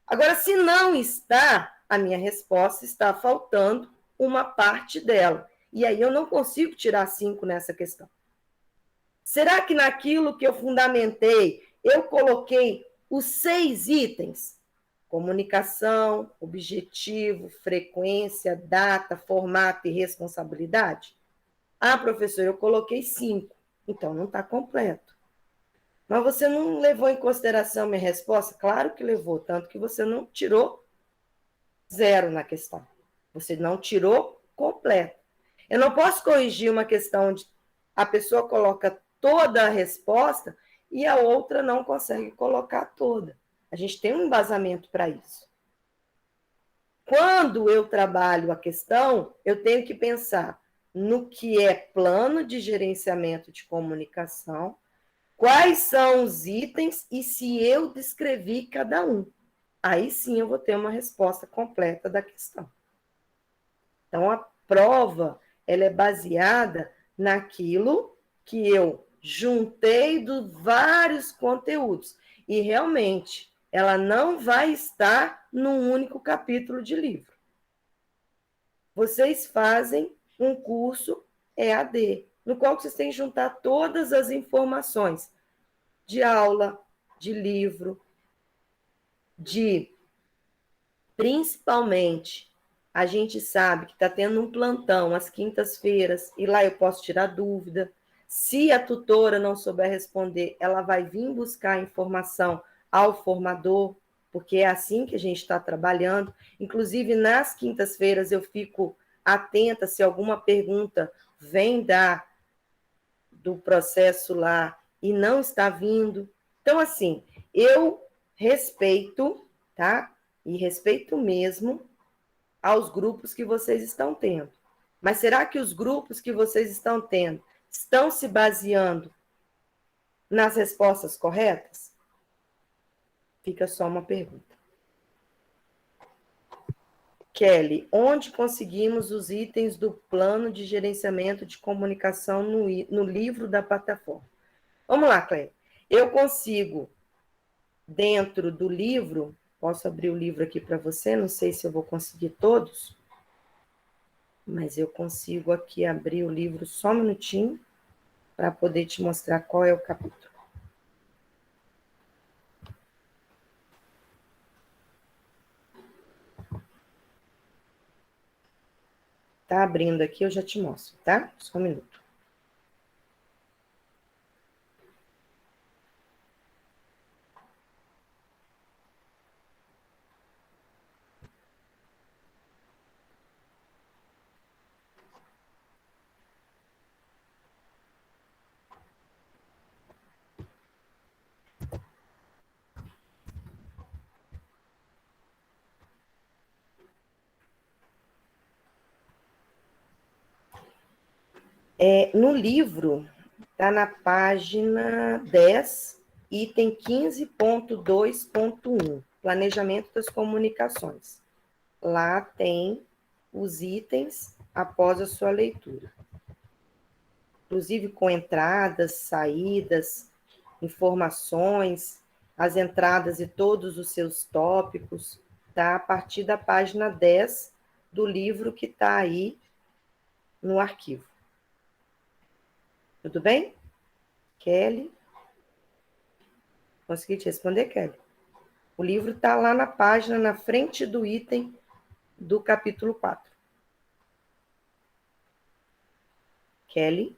Agora, se não está, a minha resposta está faltando uma parte dela. E aí eu não consigo tirar 5 nessa questão. Será que naquilo que eu fundamentei, eu coloquei os 6 itens? Comunicação, objetivo, frequência, data, formato e responsabilidade? Ah, professor, eu coloquei 5. Então, não está completo. Mas você não levou em consideração minha resposta? Claro que levou, tanto que você não tirou 0 na questão. Você não tirou completo. Eu não posso corrigir uma questão onde a pessoa coloca toda a resposta e a outra não consegue colocar toda. A gente tem um embasamento para isso. Quando eu trabalho a questão, eu tenho que pensar no que é plano de gerenciamento de comunicação, quais são os itens e se eu descrevi cada um. Aí sim eu vou ter uma resposta completa da questão. Então, a prova, ela é baseada naquilo que eu juntei dos vários conteúdos. E, realmente, ela não vai estar num único capítulo de livro. Vocês fazem um curso EAD, no qual vocês têm que juntar todas as informações de aula, de livro, principalmente, a gente sabe que está tendo um plantão às quintas-feiras, e lá eu posso tirar dúvida. Se a tutora não souber responder, ela vai vir buscar a informação ao formador, porque é assim que a gente está trabalhando. Inclusive, nas quintas-feiras, eu fico atenta se alguma pergunta vem do processo lá e não está vindo. Então, assim, eu respeito, tá? E respeito mesmo aos grupos que vocês estão tendo. Mas será que os grupos que vocês estão tendo estão se baseando nas respostas corretas? Fica só uma pergunta. Kelly, onde conseguimos os itens do plano de gerenciamento de comunicação no livro da plataforma? Vamos lá, Kelly. Eu consigo, dentro do livro, posso abrir o livro aqui para você, não sei se eu vou conseguir todos, mas eu consigo aqui abrir o livro só um minutinho para poder te mostrar qual é o capítulo. Tá abrindo aqui, eu já te mostro, tá? Só um minuto. No livro, está na página 10, item 15.2.1, planejamento das comunicações. Lá tem os itens após a sua leitura. Inclusive com entradas, saídas, informações, as entradas e todos os seus tópicos, tá? A partir da página 10 do livro que está aí no arquivo. Tudo bem? Kelly? Consegui te responder, Kelly? O livro está lá na página, na frente do item do capítulo 4. Kelly?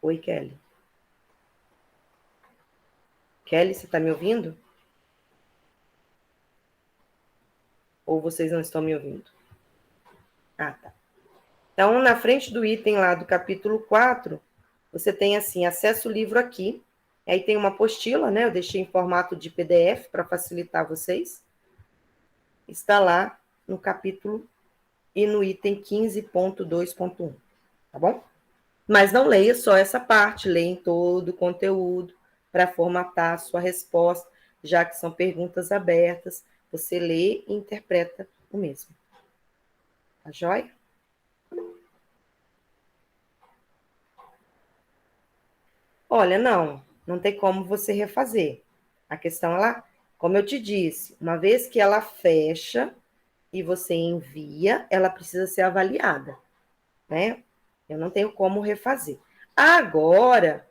Oi, Kelly. Kelly, você está me ouvindo? Ou vocês não estão me ouvindo? Ah, tá. Então, na frente do item lá do capítulo 4, você tem assim, acessa o livro aqui, aí tem uma apostila, né? Eu deixei em formato de PDF para facilitar vocês. Está lá no capítulo e no item 15.2.1, tá bom? Mas não leia só essa parte, leia em todo o conteúdo para formatar a sua resposta, já que são perguntas abertas, você lê e interpreta o mesmo. Tá joia? Olha, não tem como você refazer. A questão, como eu te disse, uma vez que ela fecha e você envia, ela precisa ser avaliada, né? Eu não tenho como refazer. Agora,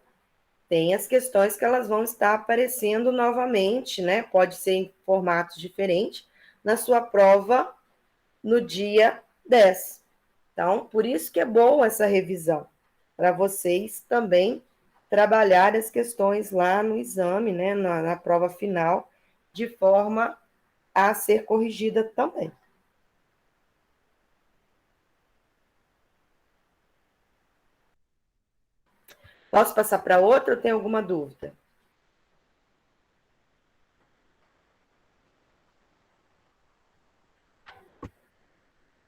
tem as questões que elas vão estar aparecendo novamente, né? Pode ser em formatos diferentes, na sua prova no dia 10. Então, por isso que é boa essa revisão, para vocês também trabalhar as questões lá no exame, né? Na prova final, de forma a ser corrigida também. Posso passar para outra ou tem alguma dúvida?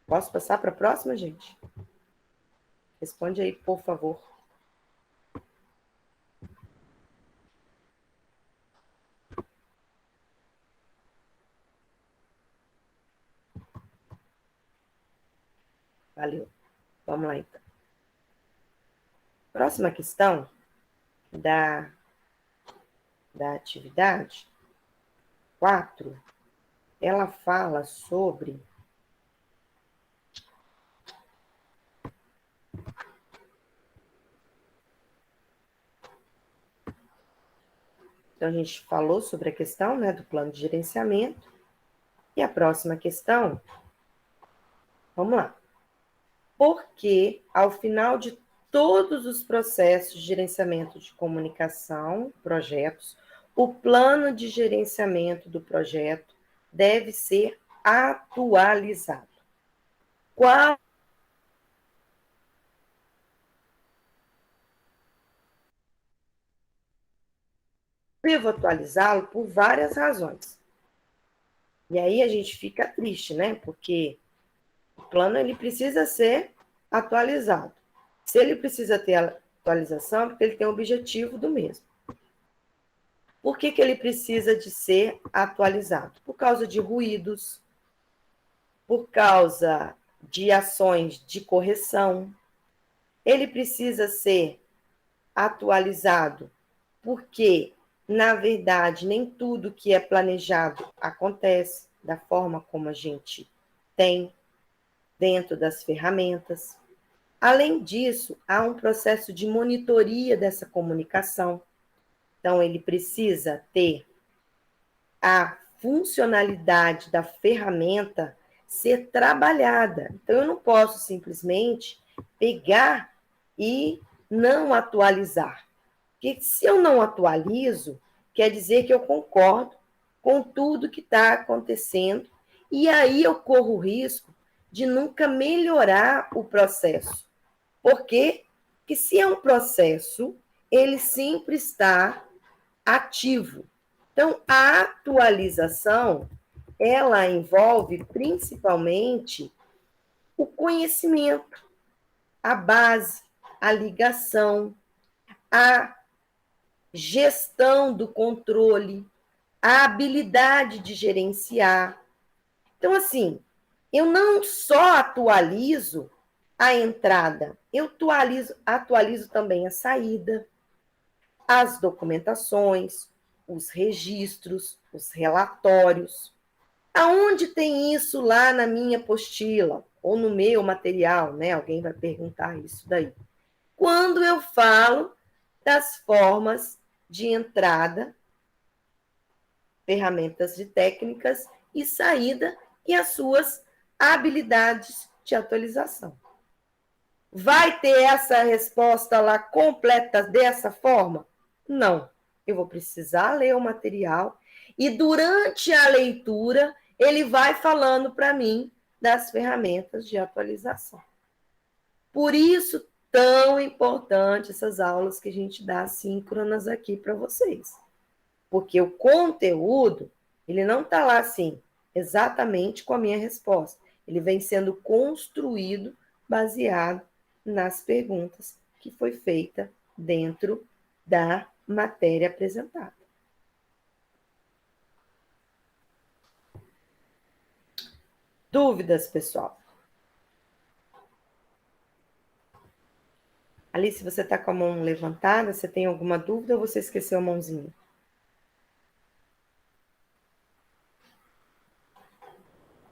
Posso passar para a próxima, gente? Responde aí, por favor. Valeu. Vamos lá, então. Próxima questão da atividade 4, ela fala sobre então, a gente falou sobre a questão, né, do plano de gerenciamento. E a próxima questão, vamos lá. Por que, ao final de todos os processos de gerenciamento de comunicação, projetos, o plano de gerenciamento do projeto deve ser atualizado? Qual devo atualizá-lo por várias razões. E aí a gente fica triste, né? Porque o plano ele precisa ser atualizado. Se ele precisa ter atualização, é porque ele tem o objetivo do mesmo. Por que ele precisa de ser atualizado? Por causa de ruídos, por causa de ações de correção. Ele precisa ser atualizado porque, na verdade, nem tudo que é planejado acontece da forma como a gente tem dentro das ferramentas. Além disso, há um processo de monitoria dessa comunicação. Então, ele precisa ter a funcionalidade da ferramenta ser trabalhada. Então, eu não posso simplesmente pegar e não atualizar. Porque se eu não atualizo, quer dizer que eu concordo com tudo que está acontecendo, e aí eu corro o risco de nunca melhorar o processo. Por quê? Porque se é um processo, ele sempre está ativo. Então, a atualização, ela envolve principalmente o conhecimento, a base, a ligação, a gestão do controle, a habilidade de gerenciar. Então, assim, eu não só atualizo a entrada, eu atualizo também a saída, as documentações, os registros, os relatórios. Aonde tem isso lá na minha apostila ou no meu material, né? Alguém vai perguntar isso daí. Quando eu falo das formas de entrada, ferramentas de técnicas e saída e as suas habilidades de atualização. Vai ter essa resposta lá completa dessa forma? Não. Eu vou precisar ler o material e durante a leitura ele vai falando para mim das ferramentas de atualização. Por isso, tão importante essas aulas que a gente dá síncronas aqui para vocês. Porque o conteúdo, ele não está lá assim, exatamente com a minha resposta. Ele vem sendo construído baseado nas perguntas que foi feita dentro da matéria apresentada. Dúvidas, pessoal? Alice, você está com a mão levantada? Você tem alguma dúvida ou você esqueceu a mãozinha?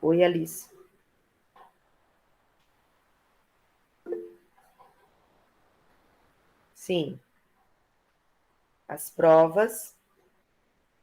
Oi, Alice. Sim. As provas,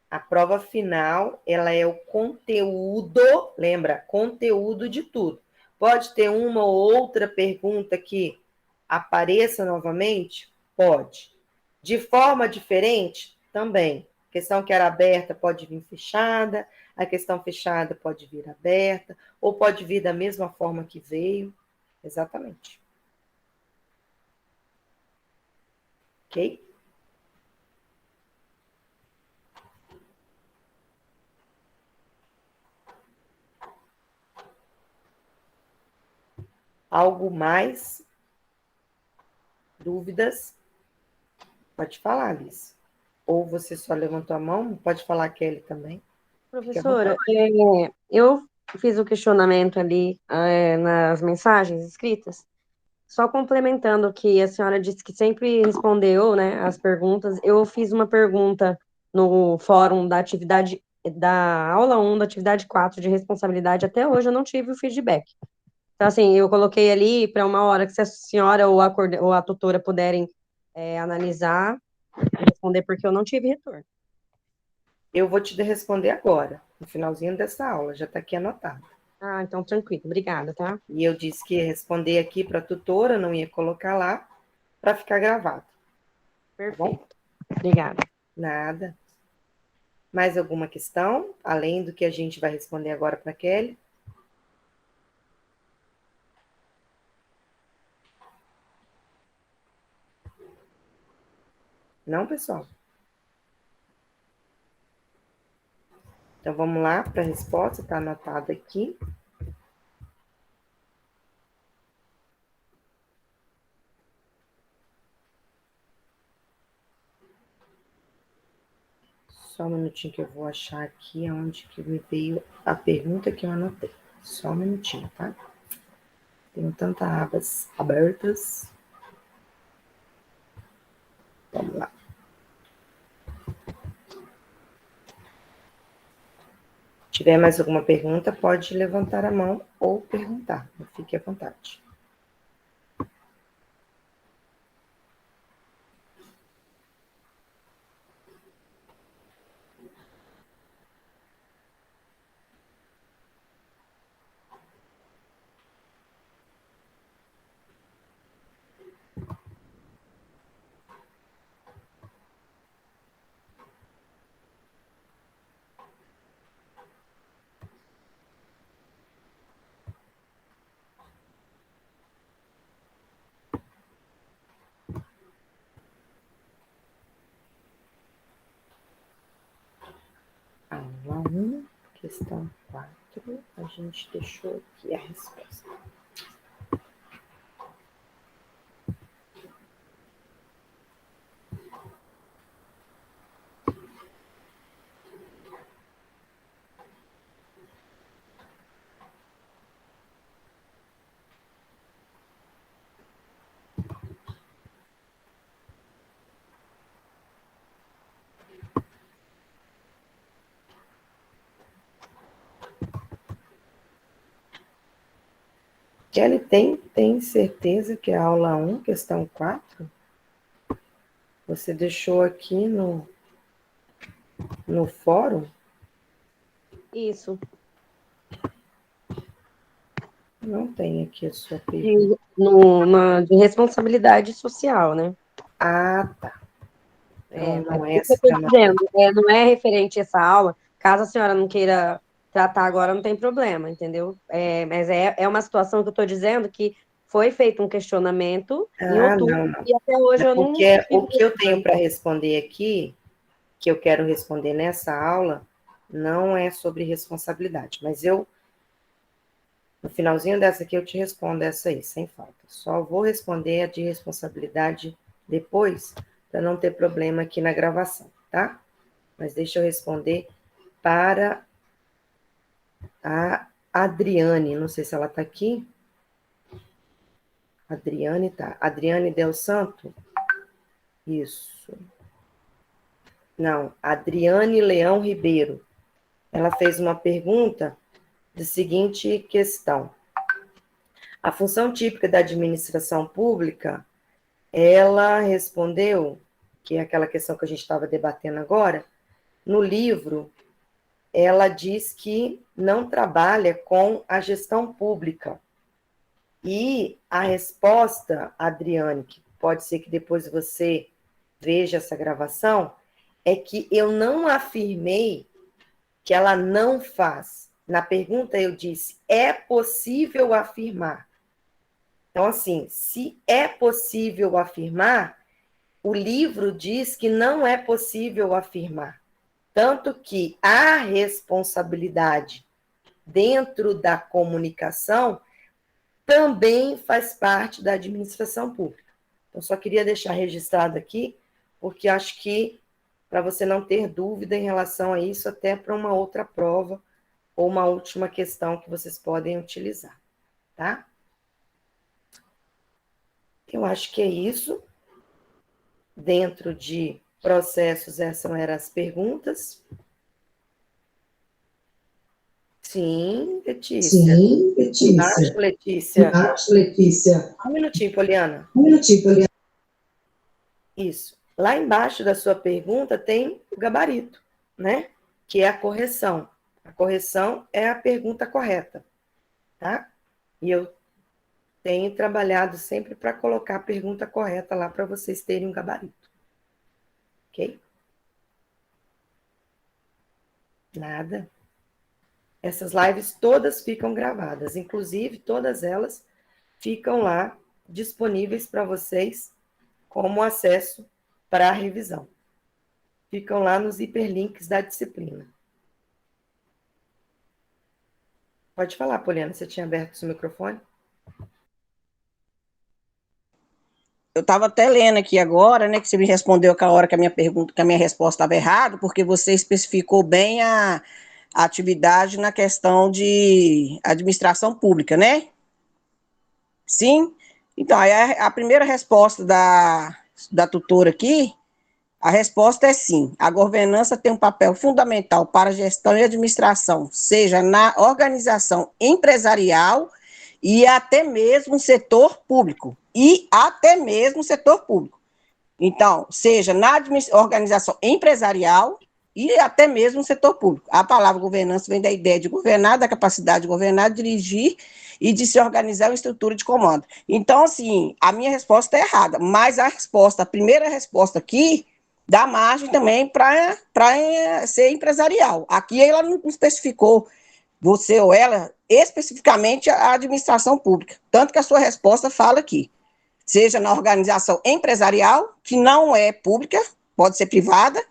a prova final, ela é o conteúdo, lembra? Conteúdo de tudo. Pode ter uma ou outra pergunta que apareça novamente? Pode. De forma diferente? Também. A questão que era aberta pode vir fechada, a questão fechada pode vir aberta, ou pode vir da mesma forma que veio. Exatamente. Ok? Algo mais? Dúvidas? Pode falar, Alice. Ou você só levantou a mão? Pode falar, Kelly, também.
Professora, eu fiz o questionamento ali nas mensagens escritas, só complementando o que a senhora disse que sempre respondeu, né, as perguntas. Eu fiz uma pergunta no fórum da atividade da aula 1 da atividade 4 de responsabilidade, até hoje eu não tive o feedback. Então, assim, eu coloquei ali para uma hora que se a senhora ou a tutora puderem analisar e responder, porque eu não tive retorno.
Eu vou te responder agora, no finalzinho dessa aula, já está aqui anotado.
Ah, então tranquilo, obrigada, tá?
E eu disse que ia responder aqui para a tutora, não ia colocar lá, para ficar gravado.
Perfeito. Tá, obrigada.
Nada. Mais alguma questão, além do que a gente vai responder agora para a Kelly? Não, pessoal? Então, vamos lá para a resposta, está anotado aqui. Só um minutinho que eu vou achar aqui onde que me veio a pergunta que eu anotei. Só um minutinho, tá? Tenho tantas abas abertas. Vamos lá. Se tiver mais alguma pergunta, pode levantar a mão ou perguntar. Fique à vontade. questão 4, a gente deixou aqui a resposta. Kelly, tem certeza que é a aula 1, questão 4? Você deixou aqui no fórum?
Isso.
Não tem aqui a sua pergunta.
De responsabilidade social, né?
Ah, tá. Então, não é
isso
essa
que eu estou dizendo. Não é referente a essa aula. Caso a senhora não queira tratar agora, não tem problema, entendeu? Mas é uma situação que eu estou dizendo que foi feito um questionamento em outubro,
não.
e até hoje eu não...
O que eu tenho para responder aqui, que eu quero responder nessa aula, não é sobre responsabilidade, mas no finalzinho dessa aqui, eu te respondo essa aí, sem falta. Só vou responder a de responsabilidade depois, para não ter problema aqui na gravação, tá? Mas deixa eu responder para a Adriane, não sei se ela está aqui. Adriane, tá. Adriane Del Santo? Isso. Não, Adriane Leão Ribeiro. Ela fez uma pergunta da seguinte questão. A função típica da administração pública, ela respondeu, que é aquela questão que a gente estava debatendo agora, no livro, ela diz que não trabalha com a gestão pública. E a resposta, Adriane, que pode ser que depois você veja essa gravação, é que eu não afirmei que ela não faz. Na pergunta eu disse, é possível afirmar? Então, assim, se é possível afirmar, o livro diz que não é possível afirmar. Tanto que a responsabilidade dentro da comunicação também faz parte da administração pública. Eu só queria deixar registrado aqui, porque acho que para você não ter dúvida em relação a isso, até para uma outra prova ou uma última questão que vocês podem utilizar, tá? Eu acho que é isso. Dentro de processos, essas eram as perguntas. Sim, Letícia.
Sim, Letícia.
Embaixo, Letícia.
Embaixo, Letícia.
Um minutinho, Poliana.
Um minutinho, Poliana.
Isso. Lá embaixo da sua pergunta tem o gabarito, né? Que é a correção. A correção é a pergunta correta, tá? E eu tenho trabalhado sempre para colocar a pergunta correta lá para vocês terem um gabarito. Ok? Nada. Essas lives todas ficam gravadas, inclusive todas elas ficam lá disponíveis para vocês como acesso para a revisão. Ficam lá nos hiperlinks da disciplina. Pode falar, Poliana, você tinha aberto o seu microfone?
Eu estava até lendo aqui agora, né, que você me respondeu com a hora que a minha pergunta, que a minha resposta estava errada, porque você especificou bem a atividade na questão de administração pública, né? Sim? Então, aí a primeira resposta da tutora aqui, a resposta é sim. A governança tem um papel fundamental para a gestão e administração, seja na organização empresarial e até mesmo setor público. Então, seja na organização empresarial e até mesmo no setor público. A palavra governança vem da ideia de governar, da capacidade de governar, dirigir e de se organizar em estrutura de comando. Então, assim, a minha resposta é errada, mas a primeira resposta aqui dá margem também para ser empresarial. Aqui ela não especificou, você ou ela, especificamente a administração pública, tanto que a sua resposta fala aqui, seja na organização empresarial, que não é pública, pode ser privada,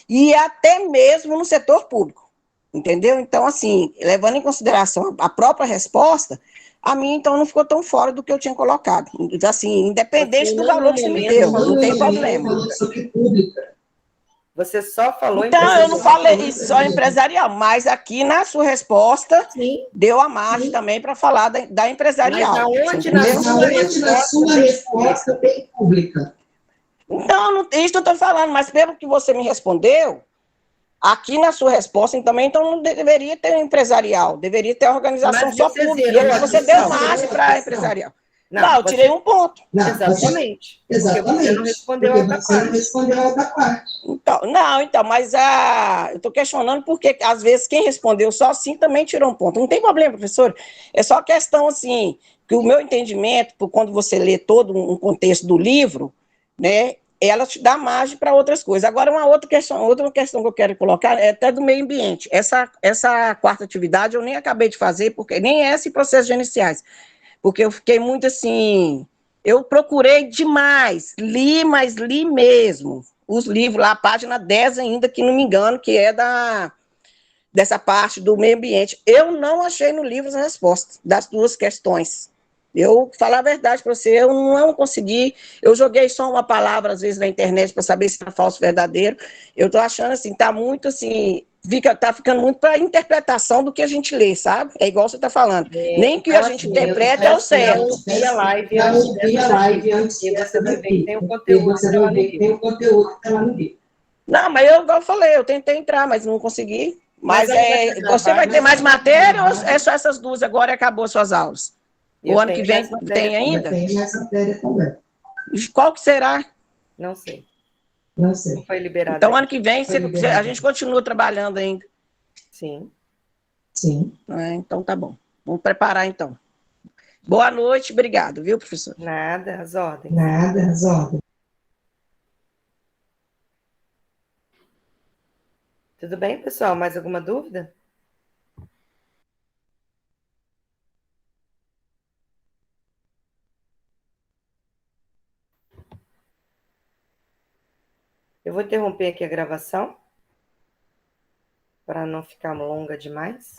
e até mesmo no setor público. entendeu? Então, assim, levando em consideração a própria resposta, a minha, então, não ficou tão fora do que eu tinha colocado. Assim, independente do valor que você me deu, não tem problema.
Você só falou
então, eu não falei só empresarial, mas aqui na sua resposta, sim, deu a margem também para falar da empresarial.
Mas aonde na sua resposta
tem pública?
Então, isso eu estou falando, mas pelo que você me respondeu, aqui na sua resposta também, então não deveria ter empresarial, deveria ter organização só pública. E aí você deu margem para empresarial. Não, eu tirei um ponto.
Não, exatamente. Porque você não respondeu a outra parte.
Então, mas eu estou questionando porque, às vezes, quem respondeu só assim também tirou um ponto. Não tem problema, professor. É só questão, assim, que o meu entendimento, quando você lê todo um contexto do livro, né, ela te dá margem para outras coisas. Agora, uma outra questão que eu quero colocar é até do meio ambiente. Essa quarta atividade eu nem acabei de fazer, porque nem esse processo de iniciais, porque eu fiquei muito assim, eu procurei demais, mas li mesmo os livros lá, a página 10 ainda, que não me engano, que é dessa parte do meio ambiente. Eu não achei no livro as respostas das duas questões. Eu, falar a verdade para você, eu não consegui, eu joguei só uma palavra, às vezes, na internet para saber se era falso ou verdadeiro. Eu estou achando assim, está muito assim, tá ficando muito para interpretação do que a gente lê, sabe? É igual você está falando. Nem que a gente interprete é o certo.
Já ouvi a live antes dessa daqui, você vai ver que tem o conteúdo que está lá no livro.
Não, mas igual eu falei, eu tentei entrar, mas não consegui. Mas você vai ter mais matéria ou é só essas duas agora e acabou suas aulas? O ano que vem tem ainda?
Tem essa matéria também.
Qual que será?
Não sei.
Não sei.
Não foi liberado.
Então, ano que vem, a gente continua trabalhando ainda.
Sim.
Sim.
Então, tá bom. Vamos preparar, então. Boa noite, obrigado, viu, professor?
Nada, as ordens.
Nada, as ordens.
Tudo bem, pessoal? Mais alguma dúvida? Eu vou interromper aqui a gravação para não ficar longa demais.